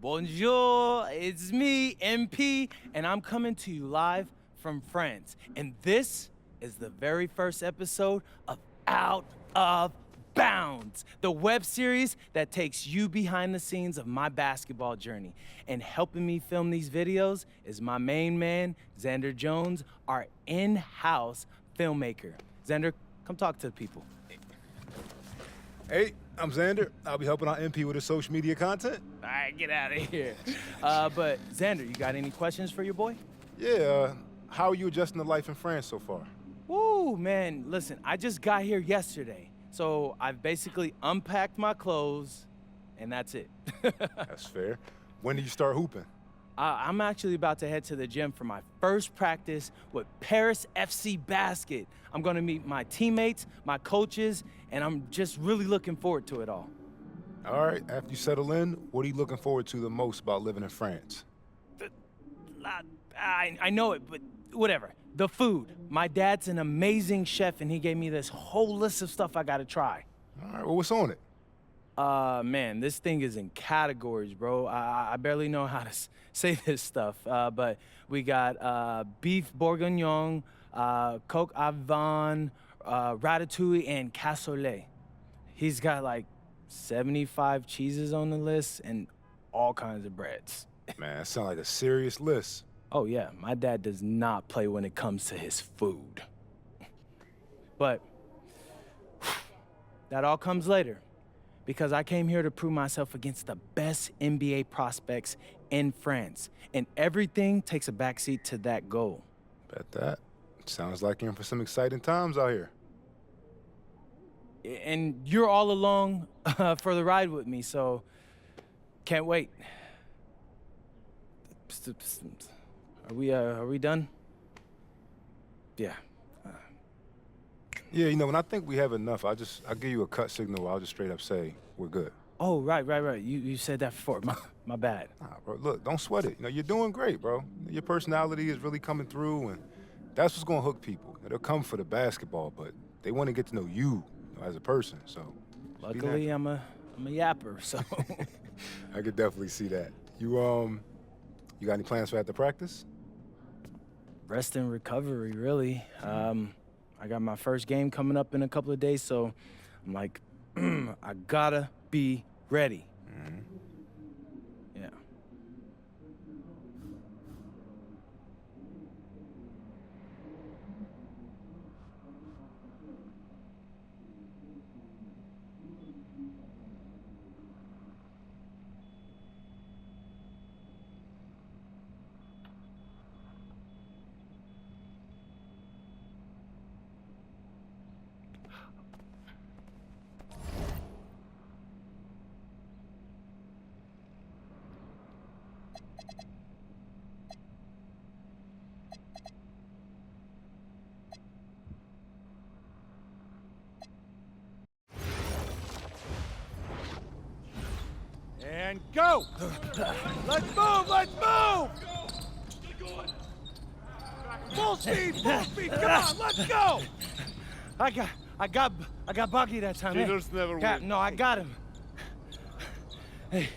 Bonjour, it's me, MP, and I'm coming to you live from France. And this is the very first episode of Out of Bounds, the web series that takes you behind the scenes of my basketball journey. And helping me film these videos is my main man, Xander Jones, our in-house filmmaker. Xander, come talk to the people. Hey, I'm Xander. I'll be helping out MP with his social media content. All right, get out of here. But Xander, you got any questions for your boy? Yeah, how are you adjusting to life in France so far? Woo, man, listen, I just got here yesterday. So I've basically unpacked my clothes, and that's it. That's fair. When do you start hooping? I'm actually about to head to the gym for my first practice with Paris FC Basket. I'm gonna meet my teammates, my coaches, and I'm just really looking forward to it all. All right, after you settle in, what are you looking forward to the most about living in France? I know it, but whatever. The food. My dad's an amazing chef, and he gave me this whole list of stuff I gotta try. All right, well, what's on it? Man, this thing is in categories, bro. I barely know how to say this stuff, but we got beef bourguignon, coq au vin, ratatouille, and cassoulet. He's got like 75 cheeses on the list and all kinds of breads. Man, that sounds like a serious list. Oh yeah, my dad does not play when it comes to his food. But that all comes later, because I came here to prove myself against the best NBA prospects in France, and everything takes a backseat to that goal. Bet that. Sounds like you're in for some exciting times out here. And you're all along for the ride with me, so can't wait. Are we done? Yeah. Yeah, you know, when I think we have enough, I'll give you a cut signal. I'll just straight up say we're good. Oh, right. You said that before. My bad. Nah, bro, look, don't sweat it. You know, you're doing great, bro. Your personality is really coming through, and that's what's gonna hook people. They'll come for the basketball, but they want to get to know you, as a person. So, luckily, I'm a yapper, so. I could definitely see that. You got any plans for after practice? Rest and recovery, really. I got my first game coming up in a couple of days, so I'm like, I gotta be ready. Mm-hmm. Yeah. And go! Let's move! Let's move! Full speed! Full speed! Come on! Let's go! I got Bucky that time. Cheaters never win. No, I got him. Hey,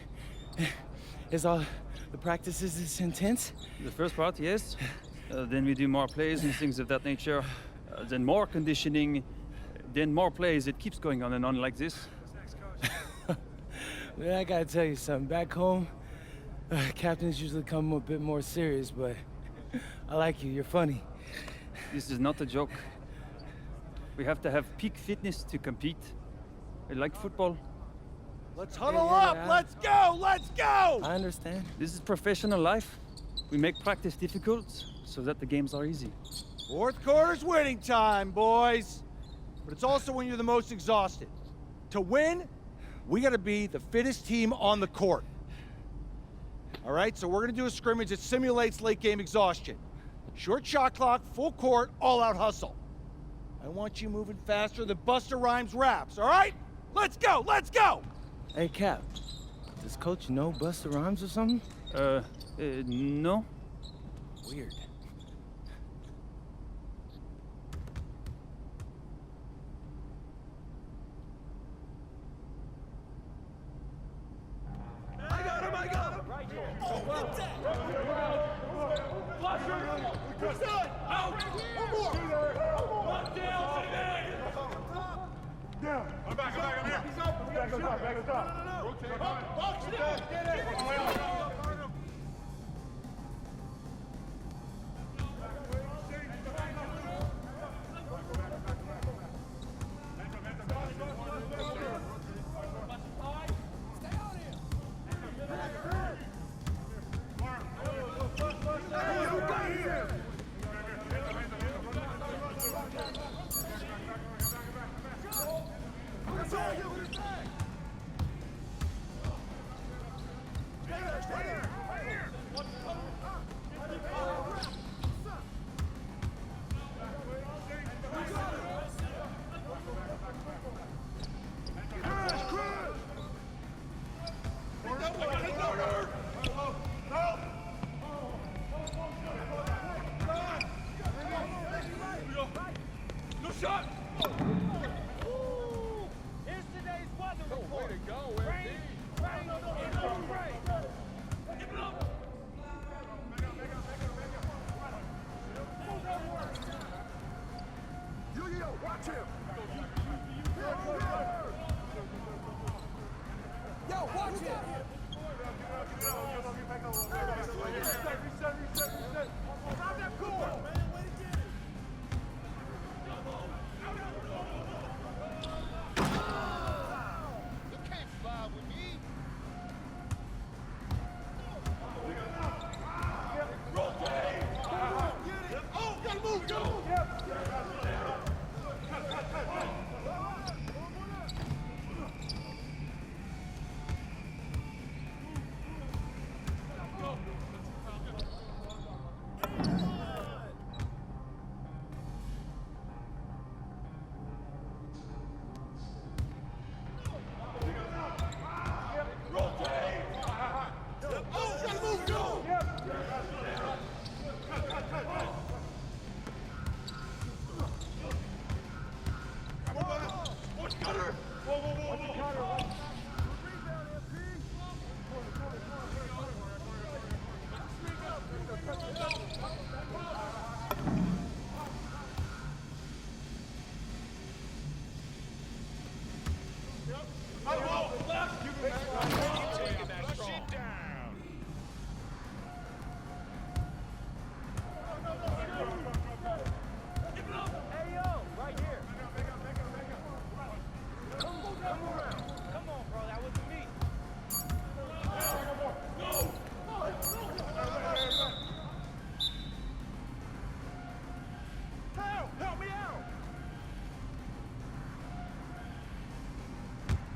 is all the practices this intense? The first part, yes. Then we do more plays and things of that nature. Then more conditioning. Then more plays. It keeps going on and on like this. Man, I gotta tell you something. Back home, captains usually come a bit more serious, but I like you. You're funny. This is not a joke. We have to have peak fitness to compete. Like football. Let's huddle up! Let's go! Let's go! I understand. This is professional life. We make practice difficult so that the games are easy. Fourth quarter's winning time, boys. But it's also when you're the most exhausted. To win, we gotta be the fittest team on the court. All right, so we're gonna do a scrimmage that simulates late game exhaustion. Short shot clock, full court, all out hustle. I want you moving faster than Busta Rhymes raps, all right? Let's go, let's go! Hey, Cap, does Coach know Busta Rhymes or something? No. Weird. I got him!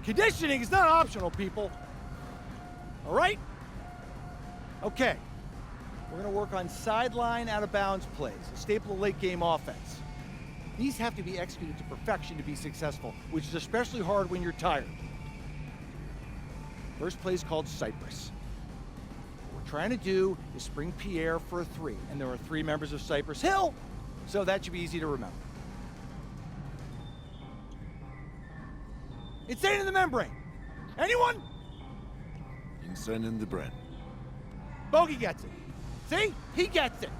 Conditioning is not optional, people. All right? Okay. We're going to work on sideline out-of-bounds plays, a staple of late-game offense. These have to be executed to perfection to be successful, which is especially hard when you're tired. First play is called Cypress. What we're trying to do is spring Pierre for a 3, and there are 3 members of Cypress Hill, so that should be easy to remember. Insane in the membrane. Anyone? Insane in the brain. Bogey gets it. See? He gets it.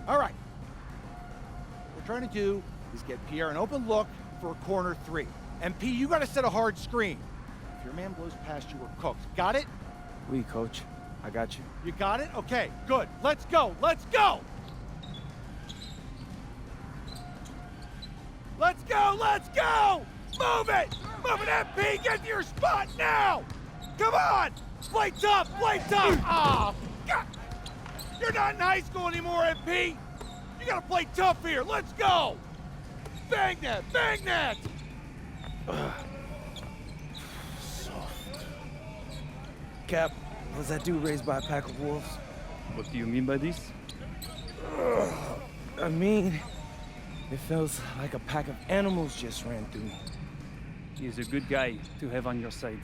All right. What we're trying to do is get Pierre an open look for a corner 3. And P, you got to set a hard screen. If your man blows past you, we're cooked. Got it? Oui, coach. I got you. You got it? Okay, good. Let's go. Let's go. Let's go. Let's go. Move it. Move it, MP. Get to your spot now. Come on. Play tough. Play tough. Oh, God. You're not in high school anymore, MP. You got to play tough here. Let's go. Bang that. Bang that. Cap, was that dude raised by a pack of wolves? What do you mean by this? I mean, it feels like a pack of animals just ran through me. He's a good guy to have on your side.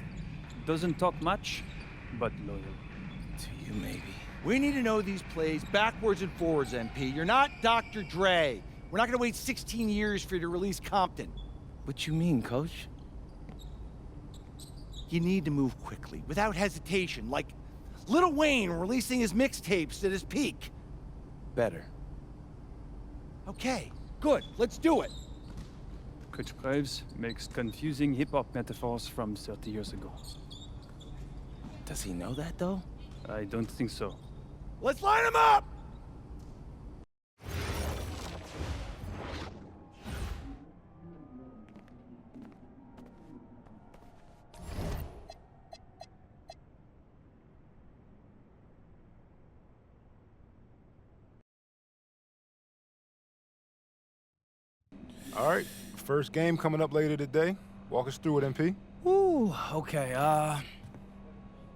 Doesn't talk much, but loyal. To you, maybe. We need to know these plays backwards and forwards, MP. You're not Dr. Dre. We're not going to wait 16 years for you to release Compton. What you mean, coach? You need to move quickly, without hesitation, like Lil Wayne releasing his mixtapes at his peak. Better. Okay, good. Let's do it. Coach Graves makes confusing hip-hop metaphors from 30 years ago. Does he know that, though? I don't think so. Let's line them up! All right, first game coming up later today. Walk us through it, MP. Ooh, okay,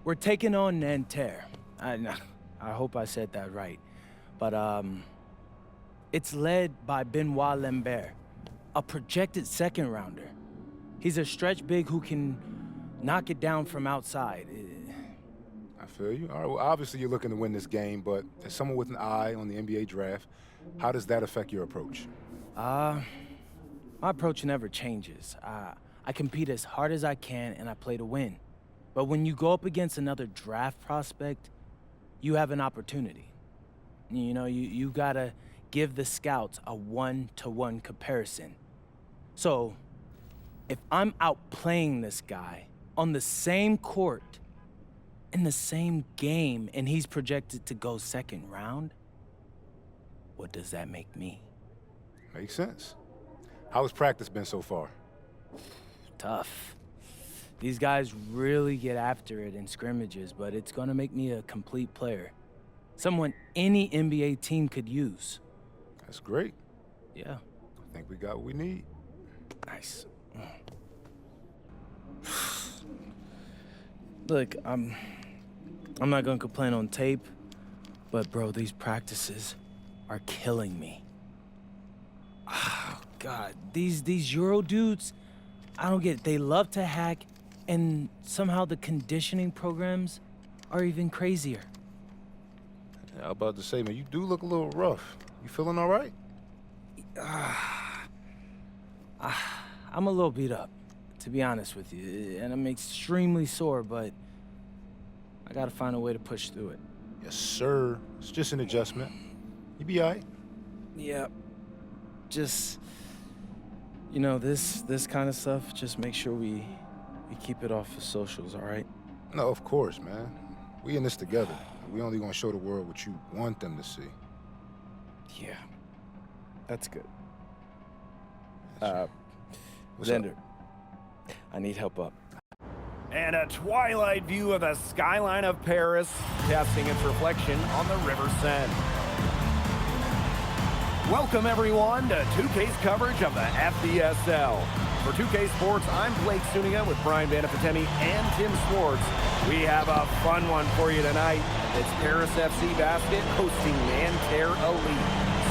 we're taking on Nanterre. I hope I said that right. But, it's led by Benoit Lambert, a projected second rounder. He's a stretch big who can knock it down from outside. I feel you. All right, well, obviously you're looking to win this game, but as someone with an eye on the NBA draft, how does that affect your approach? My approach never changes. I compete as hard as I can and I play to win. But when you go up against another draft prospect, you have an opportunity. You know, you gotta give the scouts a one-to-one comparison. So, if I'm outplaying this guy on the same court, in the same game, and he's projected to go second round, what does that make me? Makes sense. How has practice been so far? Tough. These guys really get after it in scrimmages, but it's gonna make me a complete player. Someone any NBA team could use. That's great. Yeah. I think we got what we need. Nice. Look, I'm not gonna complain on tape, but bro, these practices are killing me. Oh, God, these Euro dudes, I don't get it. They love to hack, and somehow the conditioning programs are even crazier. Yeah, I was about to say, man, you do look a little rough. You feeling all right? I'm a little beat up, to be honest with you, and I'm extremely sore, but I gotta find a way to push through it. Yes, sir. It's just an adjustment. You be all right. Yeah, just, you know, this kind of stuff, just make sure we keep it off the socials, all right? No, of course, man. We in this together. We only gonna show the world what you want them to see. Yeah, that's good. What's Xander, up? I need help up. And a twilight view of the skyline of Paris, casting its reflection on the River Seine. Welcome everyone to 2K's coverage of the FDSL. For 2K Sports, I'm Blake Suniga with Brian Vanafitemi and Tim Swartz. We have a fun one for you tonight. It's Paris FC Basket hosting Nanterre Elite.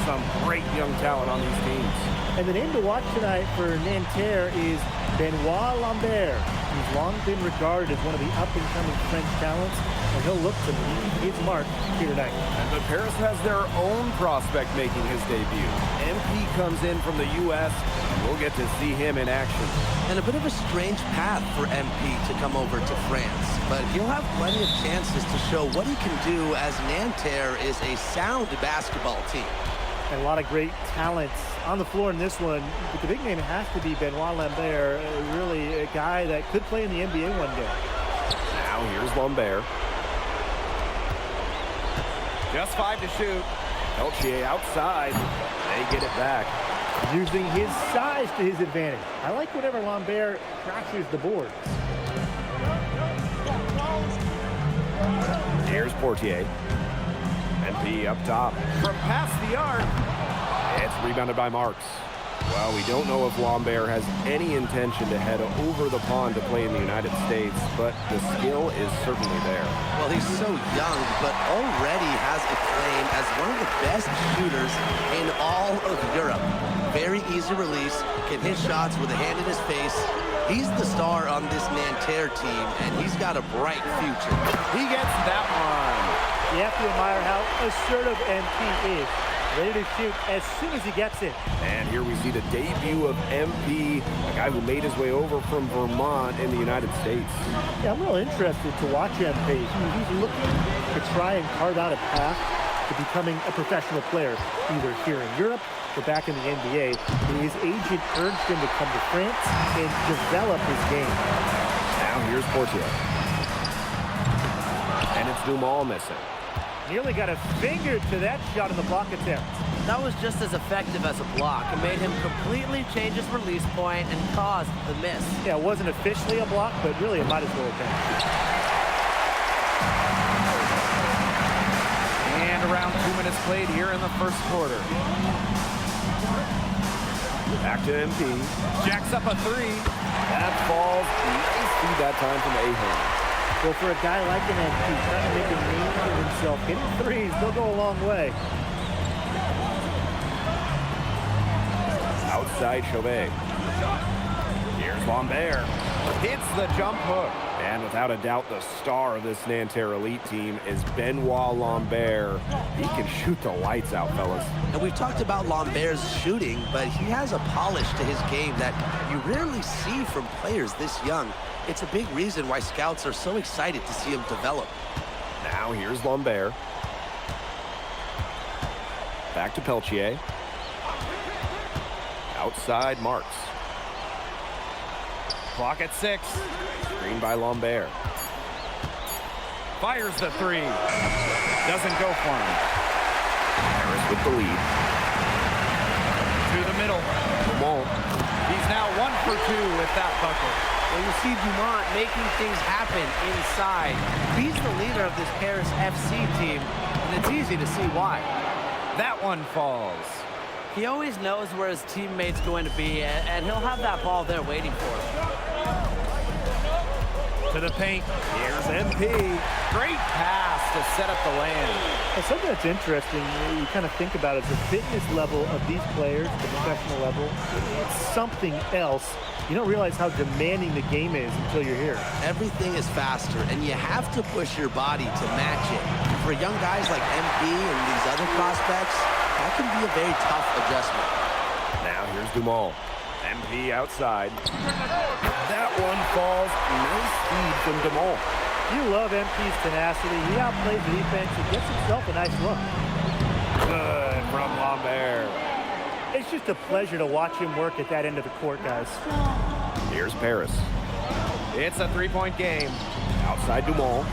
Some great young talent on these teams. And the name to watch tonight for Nanterre is Benoit Lambert. He's long been regarded as one of the up-and-coming French talents, and he'll look to leave his mark here tonight. But Paris has their own prospect making his debut. MP comes in from the U.S., and we'll get to see him in action. And a bit of a strange path for MP to come over to France, but he'll have plenty of chances to show what he can do, as Nanterre is a sound basketball team. And a lot of great talents on the floor in this one, but the big name has to be Benoit Lambert, really a guy that could play in the NBA one day. Now here's Lambert. Just 5 to shoot. Peltier outside. They get it back. Using his size to his advantage. I like whenever Lambert crashes the board. Here's Portier. MP up top. From past the arc. It's rebounded by Marks. Well, we don't know if Lambert has any intention to head over the pond to play in the United States, but the skill is certainly there. Well, he's so young, but already has a claim as one of the best shooters in all of Europe. Very easy release, can hit shots with a hand in his face. He's the star on this Nanterre team, and he's got a bright future. He gets that one. You have to admire how assertive MP is. ready to shoot as soon as he gets it. And here we see the debut of MP, a guy who made his way over from Vermont in the United States. Yeah, I'm real interested to watch MP. He's looking to try and carve out a path to becoming a professional player, either here in Europe or back in the NBA. His agent urged him to come to France and develop his game. Now here's Portier. And it's Dumal missing. Nearly got a finger to that shot in the block attempt. That was just as effective as a block. It made him completely change his release point and caused the miss. Yeah, it wasn't officially a block, but really it might as well have been. And around 2 minutes played here in the first quarter. Back to MP. Jacks up a three. That falls. Nice feed that time from Ahern. Well, for a guy like an MP trying to make a name for himself, hitting threes, they'll go a long way. Outside Chauvet. Here's Lambert. Hits the jump hook. And without a doubt, the star of this Nanterre Elite team is Benoit Lambert. He can shoot the lights out, fellas. And we've talked about Lambert's shooting, but he has a polish to his game that you rarely see from players this young. It's a big reason why scouts are so excited to see him develop. Now here's Lambert. Back to Peltier. Outside Marks. Clock at 6. Screen by Lambert. Fires the three. Doesn't go for him. Harris with the lead. To the middle. Dumont. He's now 1 for 2 with that bucket. Well, you see Dumont making things happen inside. He's the leader of this Paris FC team, and it's easy to see why. That one falls. He always knows where his teammate's going to be, and he'll have that ball there waiting for him. To the paint. Here's MP. Great pass to set up the land. Well, something that's interesting, you kind of think about it, is the fitness level of these players, the professional level, it's something else. You don't realize how demanding the game is until you're here. Everything is faster, and you have to push your body to match it. For young guys like MP and these other prospects, that can be a very tough adjustment. Now here's Dumont. MP outside. That one falls. Nice feed from Dumont. You love MP's tenacity. He outplays the defense and gets himself a nice look. Good from Lambert. It's just a pleasure to watch him work at that end of the court, guys. Here's Paris. It's a three-point game. Outside Dumont.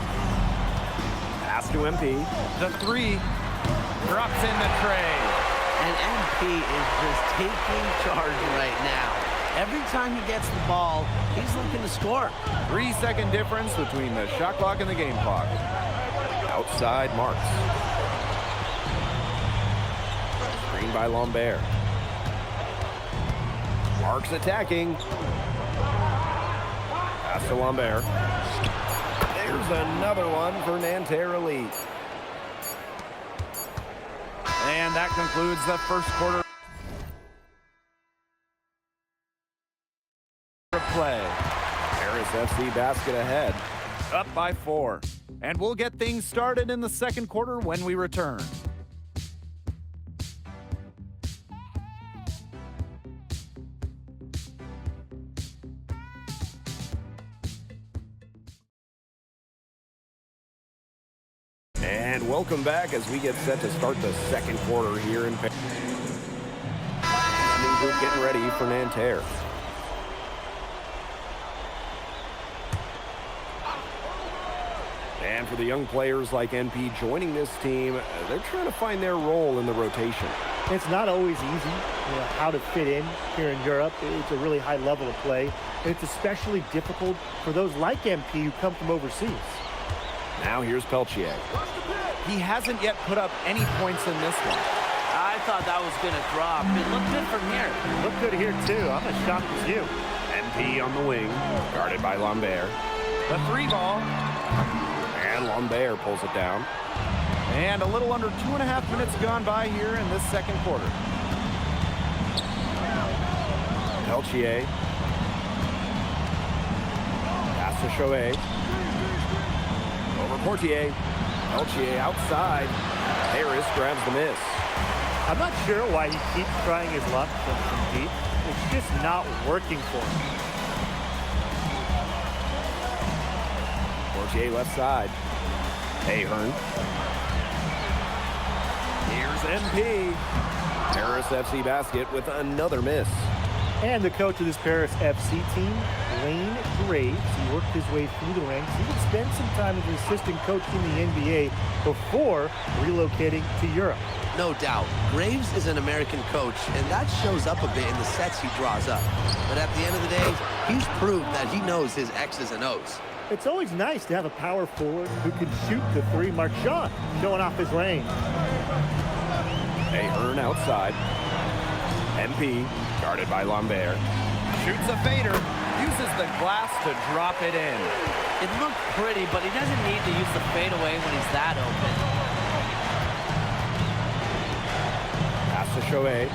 Pass to MP. The three drops in the tray. And MP is just taking charge right now. Every time he gets the ball, he's looking to score. 3-second difference between the shot clock and the game clock. Outside Marks. Screen by Lambert. Marks attacking. Pass to Lambert. There's another one for Nanterre Elite. And that concludes the first quarter of play. Paris FC basket ahead. Up by 4. And we'll get things started in the second quarter when we return. And welcome back as we get set to start the second quarter here in Paris. New group getting ready for Nanterre. And for the young players like NP joining this team, they're trying to find their role in the rotation. It's not always easy, how to fit in here in Europe. It's a really high level of play. And it's especially difficult for those like MP who come from overseas. Now here's Peltier. He hasn't yet put up any points in this one. I thought that was going to drop. It looked good from here. Looked good here, too. I'm as shocked as you. NP on the wing, guarded by Lambert. The 3-ball. And Lambert pulls it down. And a little under 2.5 minutes gone by here in this second quarter. Peltier. Pass to Chauvet. Over Portier. Peltier outside. Harris grabs the miss. I'm not sure why he keeps trying his luck from deep. It's just not working for him. Portier left side. Ahern. Here's MP. Paris FC basket with another miss. And the coach of this Paris FC team, Lane Graves, he worked his way through the ranks. He would spend some time as an assistant coach in the NBA before relocating to Europe. No doubt. Graves is an American coach, and that shows up a bit in the sets he draws up. But at the end of the day, he's proved that he knows his X's and O's. It's always nice to have a power forward who can shoot the three. Marchand showing off his range. Ahern outside. MP, guarded by Lambert. Shoots a fader, uses the glass to drop it in. It looked pretty, but he doesn't need to use the fadeaway when he's that open. Pass to Chauvet.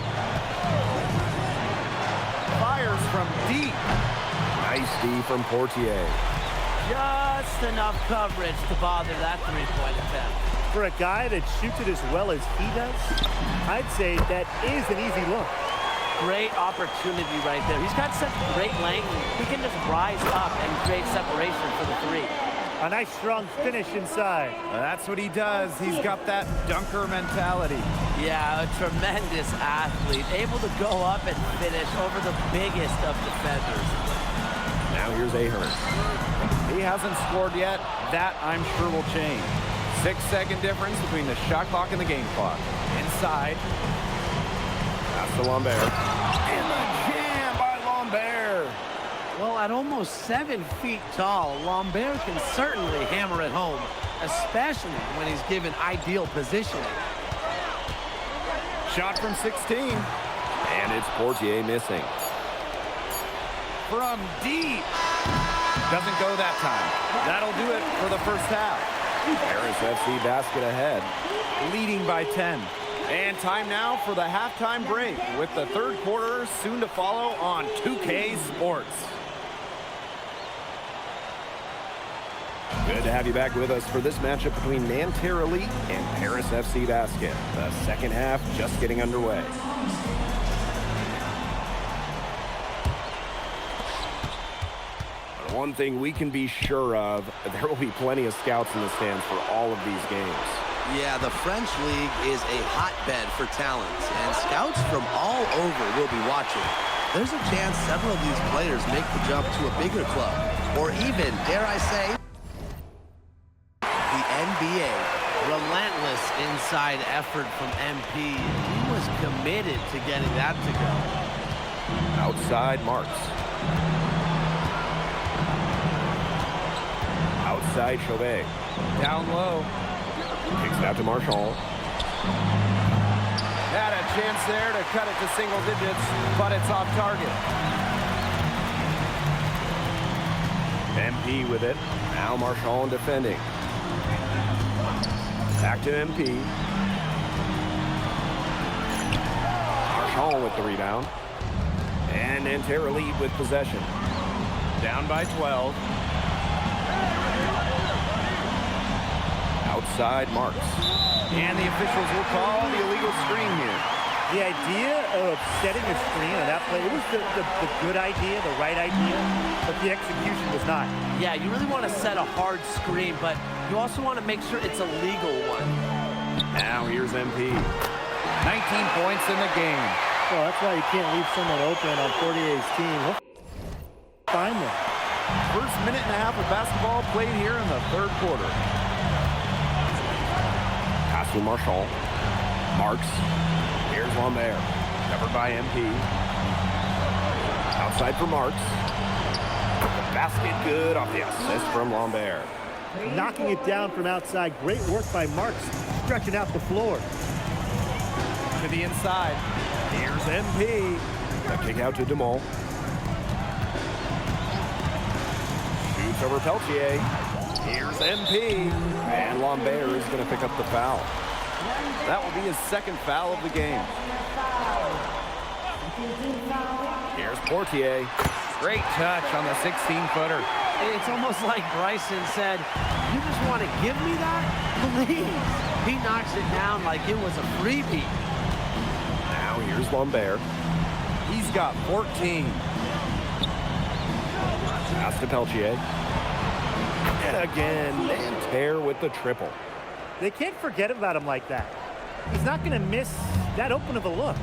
Fires from deep. Nice D from Portier. Just enough coverage to bother that three-point attempt. For a guy that shoots it as well as he does, I'd say that is an easy look. Great opportunity right there. He's got such great length. He can just rise up and create separation for the three. A nice strong finish inside. That's what he does. He's got that dunker mentality. Yeah, a tremendous athlete, able to go up and finish over the biggest of defenders. Now here's Ahern. He hasn't scored yet. That, I'm sure, will change. 6-second difference between the shot clock and the game clock. Inside. Pass to Lambert. And the jam by Lambert. Well, at almost 7 feet tall, Lambert can certainly hammer it home, especially when he's given ideal positioning. Shot from 16. And it's Portier missing. From deep. Doesn't go that time. That'll do it for the first half. Paris FC basket ahead. Leading by 10. And time now for the halftime break with the third quarter soon to follow on 2K Sports. Good to have you back with us for this matchup between Nanterre Elite and Paris FC Basket. The second half just getting underway. One thing we can be sure of, there will be plenty of scouts in the stands for all of these games. Yeah, the French League is a hotbed for talent, and scouts from all over will be watching. There's a chance several of these players make the jump to a bigger club, or even, dare I say, the NBA. Relentless inside effort from MP. He was committed to getting that to go. Outside Marks. Outside Chauvet. Down low. Kicks it out to Marchand. Had a chance there to cut it to single digits, but it's off target. MP with it. Now Marchand defending. Back to MP. Marchand with the rebound. And Nanterre Elite with possession. Down by 12. Outside Marks. And the officials will call the illegal screen here. The idea of setting a screen on that play, it was the good idea, the right idea, but the execution was not. Yeah, you really want to set a hard screen, but you also want to make sure it's a legal one. Now here's MP. 19 points in the game. Well, that's why you can't leave someone open on Portier's team. He'll find them. First minute and a half of basketball played here in the third quarter. Pass to Marchand. Marks. Here's Lambert. Covered by MP. Outside for Marks. The basket good off the assist from Lambert. Knocking it down from outside. Great work by Marks, stretching out the floor. To the inside. Here's MP. A kick out to Dumont. Shoots over Peltier. Here's MP. And Lambert is going to pick up the foul. That will be his second foul of the game. Here's Portier. Great touch on the 16-footer. It's almost like Bryson said, you just want to give me that? Please. He knocks it down like it was a freebie. Here's Lambert. He's got 14. Pass to Peltier. And again, Nanterre with the triple. They can't forget about him like that. He's not going to miss that open of a look.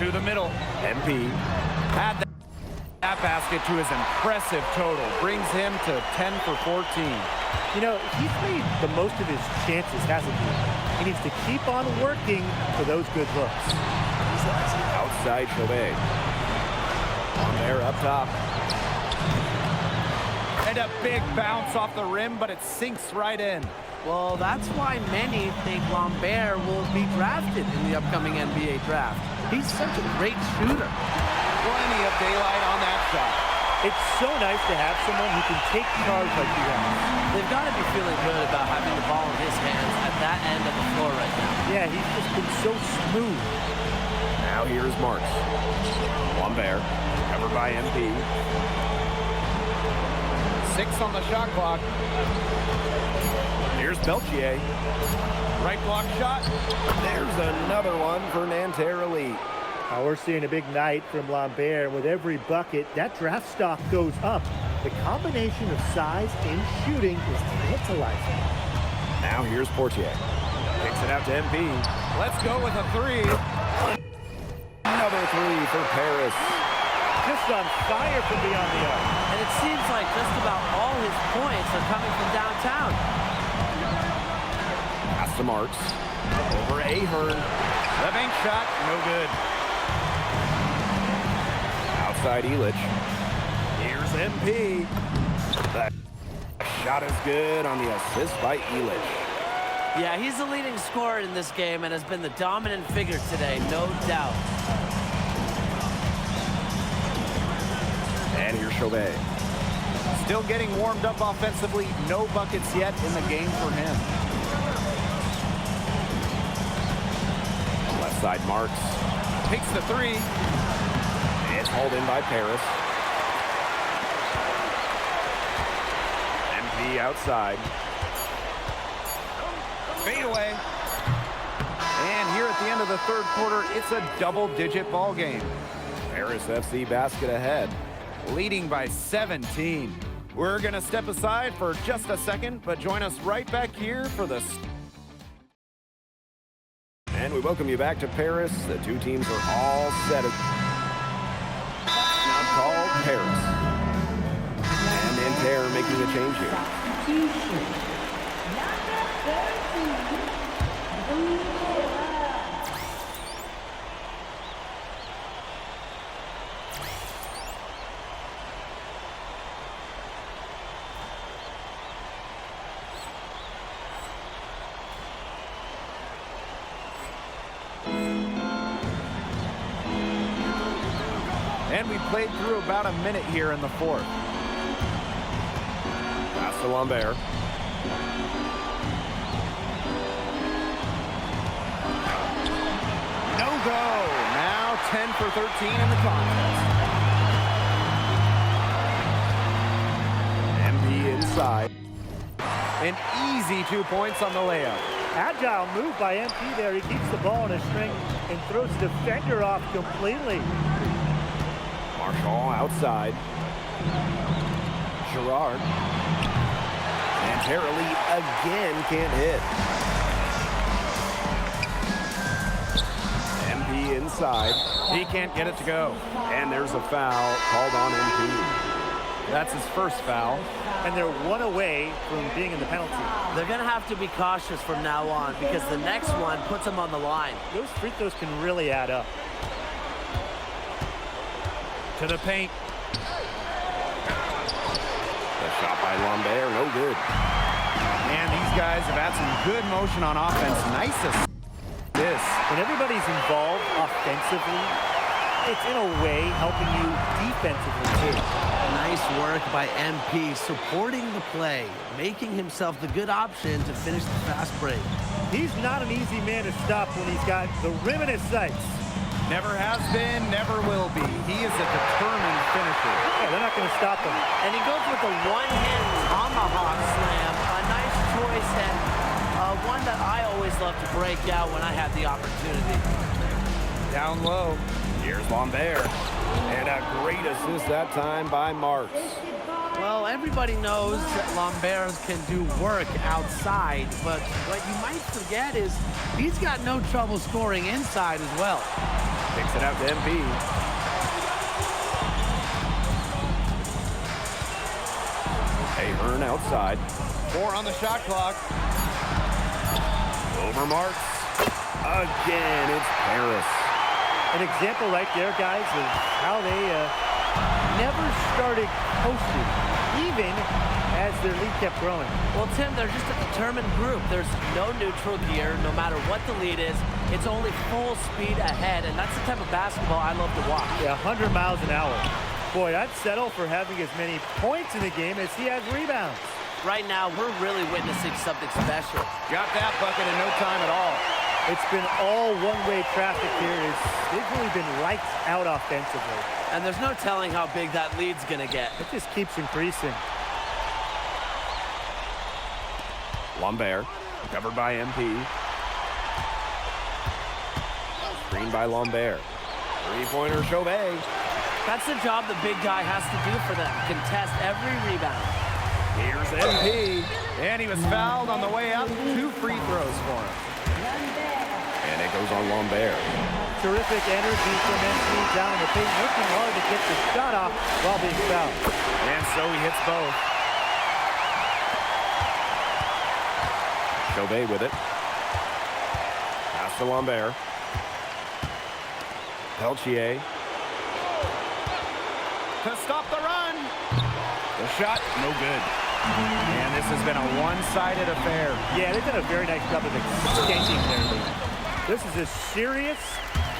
To the middle. MP had that basket to his impressive total. Brings him to 10 for 14. You know, he's made the most of his chances, hasn't he? He needs to keep on working for those good looks. Outside Chauvet. On there up top. And a big bounce off the rim, but it sinks right in. Well, that's why many think Lambert will be drafted in the upcoming NBA draft. He's such a great shooter. Plenty of daylight on that shot. It's so nice to have someone who can take charge like he has. They've got to be feeling good about having the ball in his hands at that end of the floor right now. Yeah, he's just been so smooth. Now here's Marks. Lambert, covered by MP. 6 on the shot clock. Here's Peltier. Right block shot. There's another one for Nanterre Elite. We're seeing a big night from Lambert. With every bucket, that draft stock goes up. The combination of size and shooting is tantalizing. Now here's Portier. Kicks it out to MP. Let's go with a 3. Another 3 for Paris. Just on fire from beyond the arc. And it seems like just about all his points are coming from downtown. Pass to Marks. Over Ahern. The bank shot, no good. Outside Elich. Here's MP. That shot is good on the assist by Elich. Yeah, he's the leading scorer in this game and has been the dominant figure today, no doubt. And here's Chauvet. Still getting warmed up offensively. No buckets yet in the game for him. Left side Marks. Takes the 3. It's hauled in by Paris. MP outside. Fade away. And here at the end of the third quarter, it's a double-digit ball game. Paris FC basket ahead, leading by 17. We're going to step aside for just a second, but join us right back here for the... And we welcome you back to Paris. The two teams are all set. Now called Paris. And Nanterre making a change here. And we played through about a minute here in the fourth. Pass to Lambert. No go. Now 10 for 13 in the contest. MP inside. An easy 2 points on the layup. Agile move by MP there. He keeps the ball in a string and throws the defender off completely. Marshall outside. Girard. And Terrelli again can't hit. MP inside. He can't get it to go. And there's a foul called on MP. That's his first foul. And they're one away from being in the penalty. They're going to have to be cautious from now on because the next one puts them on the line. Those free throws can really add up. To the paint. The shot by Lambert, no good. And these guys have had some good motion on offense. Nice assist. This. When everybody's involved offensively, it's in a way helping you defensively too. Nice work by MP, supporting the play, making himself the good option to finish the fast break. He's not an easy man to stop when he's got the rim in his sights. Never has been, never will be. He is a determined finisher. Yeah, they're not going to stop him. And he goes with a one-hand tomahawk slam. A nice choice and one that I always love to break out when I have the opportunity. Down low. Here's Lambert. And a great assist that time by Marks. Well, everybody knows that Lambert can do work outside, but what you might forget is he's got no trouble scoring inside as well. Kicks it out to MP. Ahern outside. 4 on the shot clock. Over Marks. Again, it's Paris. An example right there, guys, of how they never started coasting, even as their lead kept growing. Well, Tim, they're just a determined group. There's no neutral gear. No matter what the lead is, it's only full speed ahead, and that's the type of basketball I love to watch. Yeah, 100 miles an hour. Boy, I'd settle for having as many points in the game as he has rebounds. Right now, we're really witnessing something special. Got that bucket in no time at all. It's been all one-way traffic here. They've really been lights out offensively. And there's no telling how big that lead's going to get. It just keeps increasing. Lambert, covered by MP. Screened by Lambert. Three-pointer Chauvet. That's the job the big guy has to do for them. Contest every rebound. Here's MP. And he was fouled on the way up. 2 free throws for him. And it goes on Lambert. Terrific energy from MP down in the paint, working hard to get the shot off while being fouled. And so he hits both. Chauvet with it. Pass to Lambert. Peltier. To stop the run. The shot, no good. And this has been a one-sided affair. Yeah, they've done a very nice job of extending their lead. This is a serious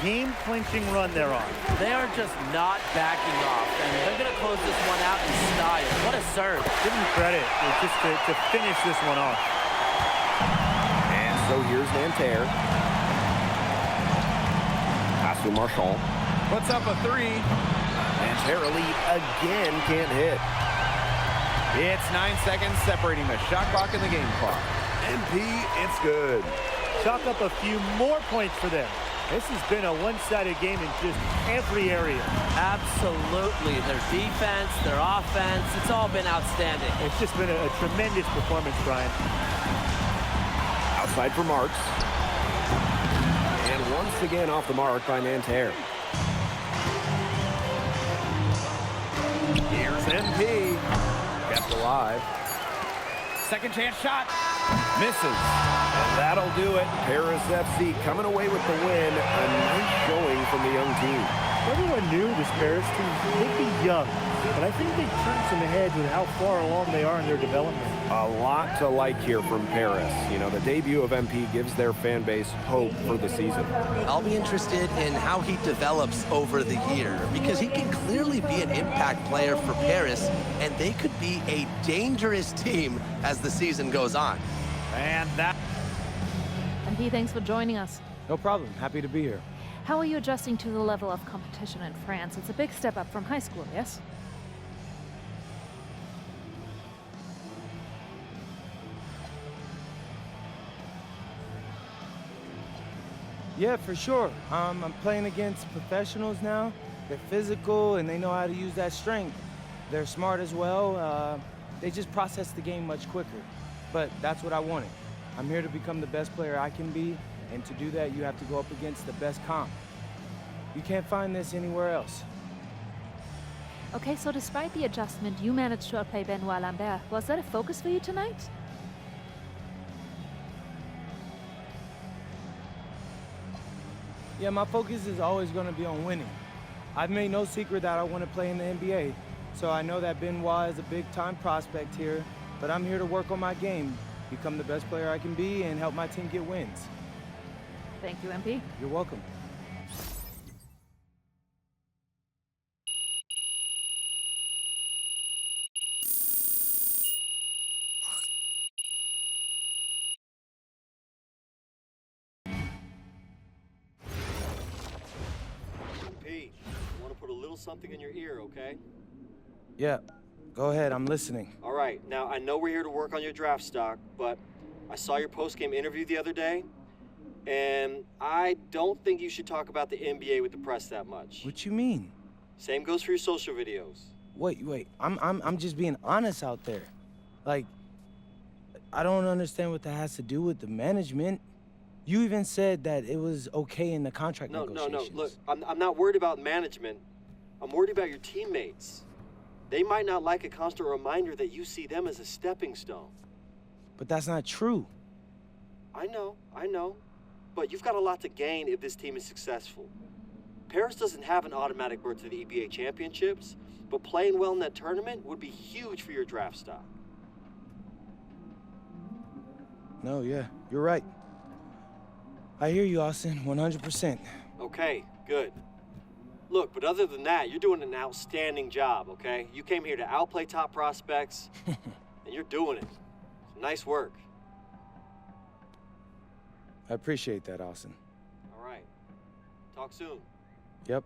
game-clinching run they're on. They are just not backing off, and they're going to close this one out in style. What a serve. Give them credit just to finish this one off. And so here's Nanterre. Pass to Marchand. Puts up a 3. Nanterre lead again can't hit. It's 9 seconds separating the shot clock and the game clock. MP, it's good. Chalk up a few more points for them. This has been a one-sided game in just every area. Absolutely. Their defense, their offense, it's all been outstanding. It's just been a tremendous performance, Brian. Outside for Marks. And once again off the mark by Nanterre. Here's MP. Kept alive. Second chance shot. Misses. And that'll do it. Paris FC coming away with the win. A nice showing from the young team. Everyone knew this Paris team, they'd be young, but I think they've turned some heads with how far along they are in their development. A lot to like here from Paris. You know, the debut of MP gives their fan base hope for the season. I'll be interested in how he develops over the year, because he can clearly be an impact player for Paris, and they could be a dangerous team as the season goes on. And that... MP, thanks for joining us. No problem. Happy to be here. How are you adjusting to the level of competition in France? It's a big step up from high school, yes? Yeah, for sure. I'm playing against professionals now. They're physical and they know how to use that strength. They're smart as well. They just process the game much quicker. But that's what I wanted. I'm here to become the best player I can be, and to do that, you have to go up against the best comp. You can't find this anywhere else. Okay, so despite the adjustment, you managed to outplay Benoit Lambert. Was that a focus for you tonight? Yeah, my focus is always going to be on winning. I've made no secret that I want to play in the NBA, so I know that Benoit is a big-time prospect here, but I'm here to work on my game, become the best player I can be, and help my team get wins. Thank you, MP. You're welcome. Pete, I want to put a little something in your ear, okay? Yeah, go ahead, I'm listening. All right, now I know we're here to work on your draft stock, but I saw your post-game interview the other day, and I don't think you should talk about the NBA with the press that much. What you mean? Same goes for your social videos. Wait. I'm just being honest out there. Like, I don't understand what that has to do with the management. You even said that it was okay in the contract negotiations. No. Look, I'm not worried about management. I'm worried about your teammates. They might not like a constant reminder that you see them as a stepping stone. But that's not true. I know. But you've got a lot to gain if this team is successful. Paris doesn't have an automatic berth to the EBA championships, but playing well in that tournament would be huge for your draft stock. No, yeah, you're right. I hear you, Austin, 100%. Okay, good. Look, but other than that, you're doing an outstanding job, okay? You came here to outplay top prospects, and you're doing it. Nice work. I appreciate that, Austin. All right. Talk soon. Yep.